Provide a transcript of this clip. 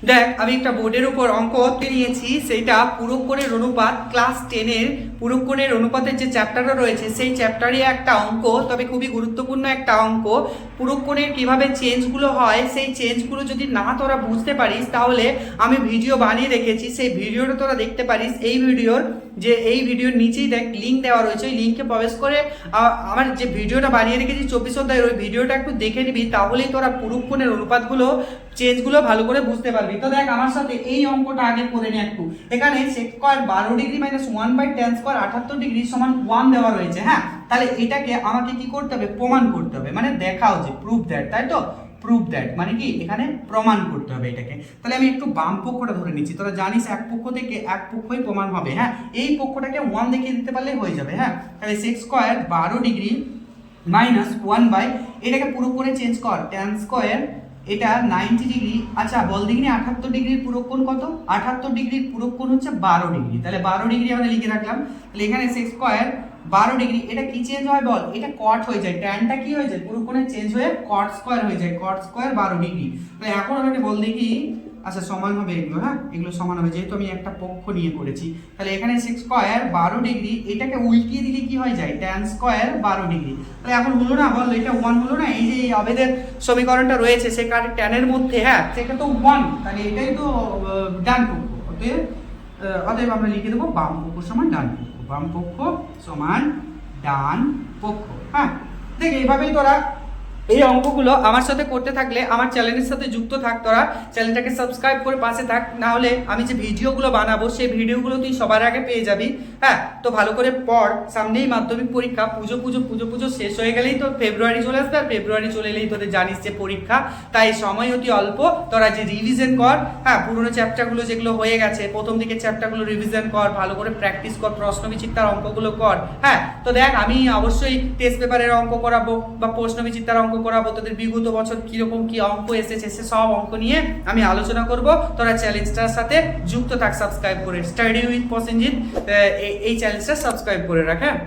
দেখ আমি একটা বোর্ডের উপর অঙ্ক নিয়েছি, সেটা পুরুকোণের অনুপাত ক্লাস 10-এর পুরুকোণের অনুপাতের যে চ্যাপ্টারটা রয়েছে সেই চ্যাপ্টারে একটা অঙ্ক, তবে খুবই গুরুত্বপূর্ণ একটা অঙ্ক। পুরুকোণের কিভাবে চেঞ্জগুলো হয় সেই চেঞ্জগুলো যদি না তোরা বুঝতে পারিস তাহলে আমি ভিডিও বানিয়ে রেখেছি, সেই ভিডিওটা তোরা দেখতে পারিস। এই ভিডিওর নিচেই দেখ লিঙ্ক দেওয়া রয়েছে, ওই লিঙ্কে প্রবেশ করে আমার যে ভিডিওটা বানিয়ে রেখেছি 24 অধ্যায়ের, ওই ভিডিওটা একটু দেখে নিবি, তাহলেই তোরা পুরুকোণের অনুপাতগুলো চেঞ্জগুলো ভালো করে বুঝতে পারবি। তো দেখ আমার সাথে এই অঙ্কটা আগে করে নে একটু। এখানে sec square 12 degree minus 1/tan square 78 degree সমান 1 দেওয়া রয়েছে। হ্যাঁ, তাহলে এটাকে আমাকে কি করতে হবে? প্রমাণ করতে হবে, মানে দেখাও যে প্রুফ দ্যাট, তাই তো? প্রুফ দ্যাট মানে কি এখানে প্রমাণ করতে হবে এটাকে। তাহলে আমি একটু বাম পক্ষটা ধরে নিচ্ছি, তোরা জানিস এক পক্ষ থেকে এক পক্ষই প্রমাণ হবে। হ্যাঁ, এই পক্ষটাকে 1 দেখিয়ে দিতে পারলেই হয়ে যাবে। হ্যাঁ, তাহলে sec স্কয়ার 12 ডিগ্রি মাইনাস 1 এটাকে পুরো করে চেঞ্জ কর, tan স্কয়ার এটা 90 ডিগ্রি। আচ্ছা বল দিগনি 78 ডিগ্রির পুরোকোণ কত? 78 ডিগ্রির পুরোকোণ হচ্ছে 12 ডিগ্রি। তাহলে 12 ডিগ্রি আমরা লিখে রাখলাম। তাহলে এখানে sec স্কয়ার 12 ডিগ্রি, এটা কি চেঞ্জ হয় বল? এটা কট হয়ে যায়, ট্যানটা কি হয়ে যায়? পুরোকোণে চেঞ্জ হয়ে কট স্কয়ার হয়ে যায়, কট স্কয়ার 12 ডিগ্রি। তাহলে এখন আমাকে বল দেখি, আচ্ছা সমান হবে এগুলো। হ্যাঁ, এগুলো সমান হবে যেহেতু আমি একটা পক্ষ নিয়ে করেছি। তাহলে এখানে sec স্কয়ার 12 ডিগ্রি, এটাকে উল্টিয়ে দিলে কি হয়ে যায়? tan square 12 degree. তাহলে এখন হলো না বল? এটা 1 হলো না? এই যে এই আবেদের সমীকরণটা রয়েছে সেখানে tan এর মধ্যে, হ্যাঁ সেটা তো 1, তাহলে এটাই তো ডান পক্ষ। অতএব আমরা লিখে দেবো বাম পক্ষ সমান ডান পক্ষ, বাম পক্ষ সমান ডান পক্ষ। হ্যাঁ, দেখ এইভাবেই তোরা এই অঙ্কগুলো আমার সাথে করতে থাকলে আমার চ্যানেলের সাথে যুক্ত থাক, তোরা চ্যানেলটাকে সাবস্ক্রাইব করে পাশে থাক, না হলে আমি যে ভিডিওগুলো বানাবো সেই ভিডিওগুলো তুই সবার আগে পেয়ে যাবি। হ্যাঁ, তো ভালো করে পড়, সামনেই মাধ্যমিক পরীক্ষা, পুজো শেষ হয়ে গেলেই তো ফেব্রুয়ারি চলে আসবে, আর ফেব্রুয়ারি চলে এলেই তোদের জানিস যে পরীক্ষা, তাই সময় অতি অল্প। তোরা যে রিভিশন কর, হ্যাঁ পুরোনো চ্যাপ্টারগুলো যেগুলো হয়ে গেছে প্রথম দিকের চ্যাপ্টারগুলো রিভিশন কর, ভালো করে প্র্যাকটিস কর, প্রশ্নবিচিত্রার অঙ্কগুলো কর। হ্যাঁ, তো দেখ আমি অবশ্যই টেস্ট পেপারের অঙ্ক করাবো বা প্রশ্নবিচিত্রার অঙ্ক করাবো, তোদের বিগত বছর কিরকম কি অঙ্ক এসেছে সে সব অঙ্ক নিয়ে আমি আলোচনা করব। তোরা চ্যালেঞ্জটার সাথে যুক্ত থাক সাবস্ক্রাইব করে, স্টাডি উইথ প্রসেনজিৎ এই চ্যালেঞ্জটা সাবস্ক্রাইব করে রাখ। হ্যাঁ।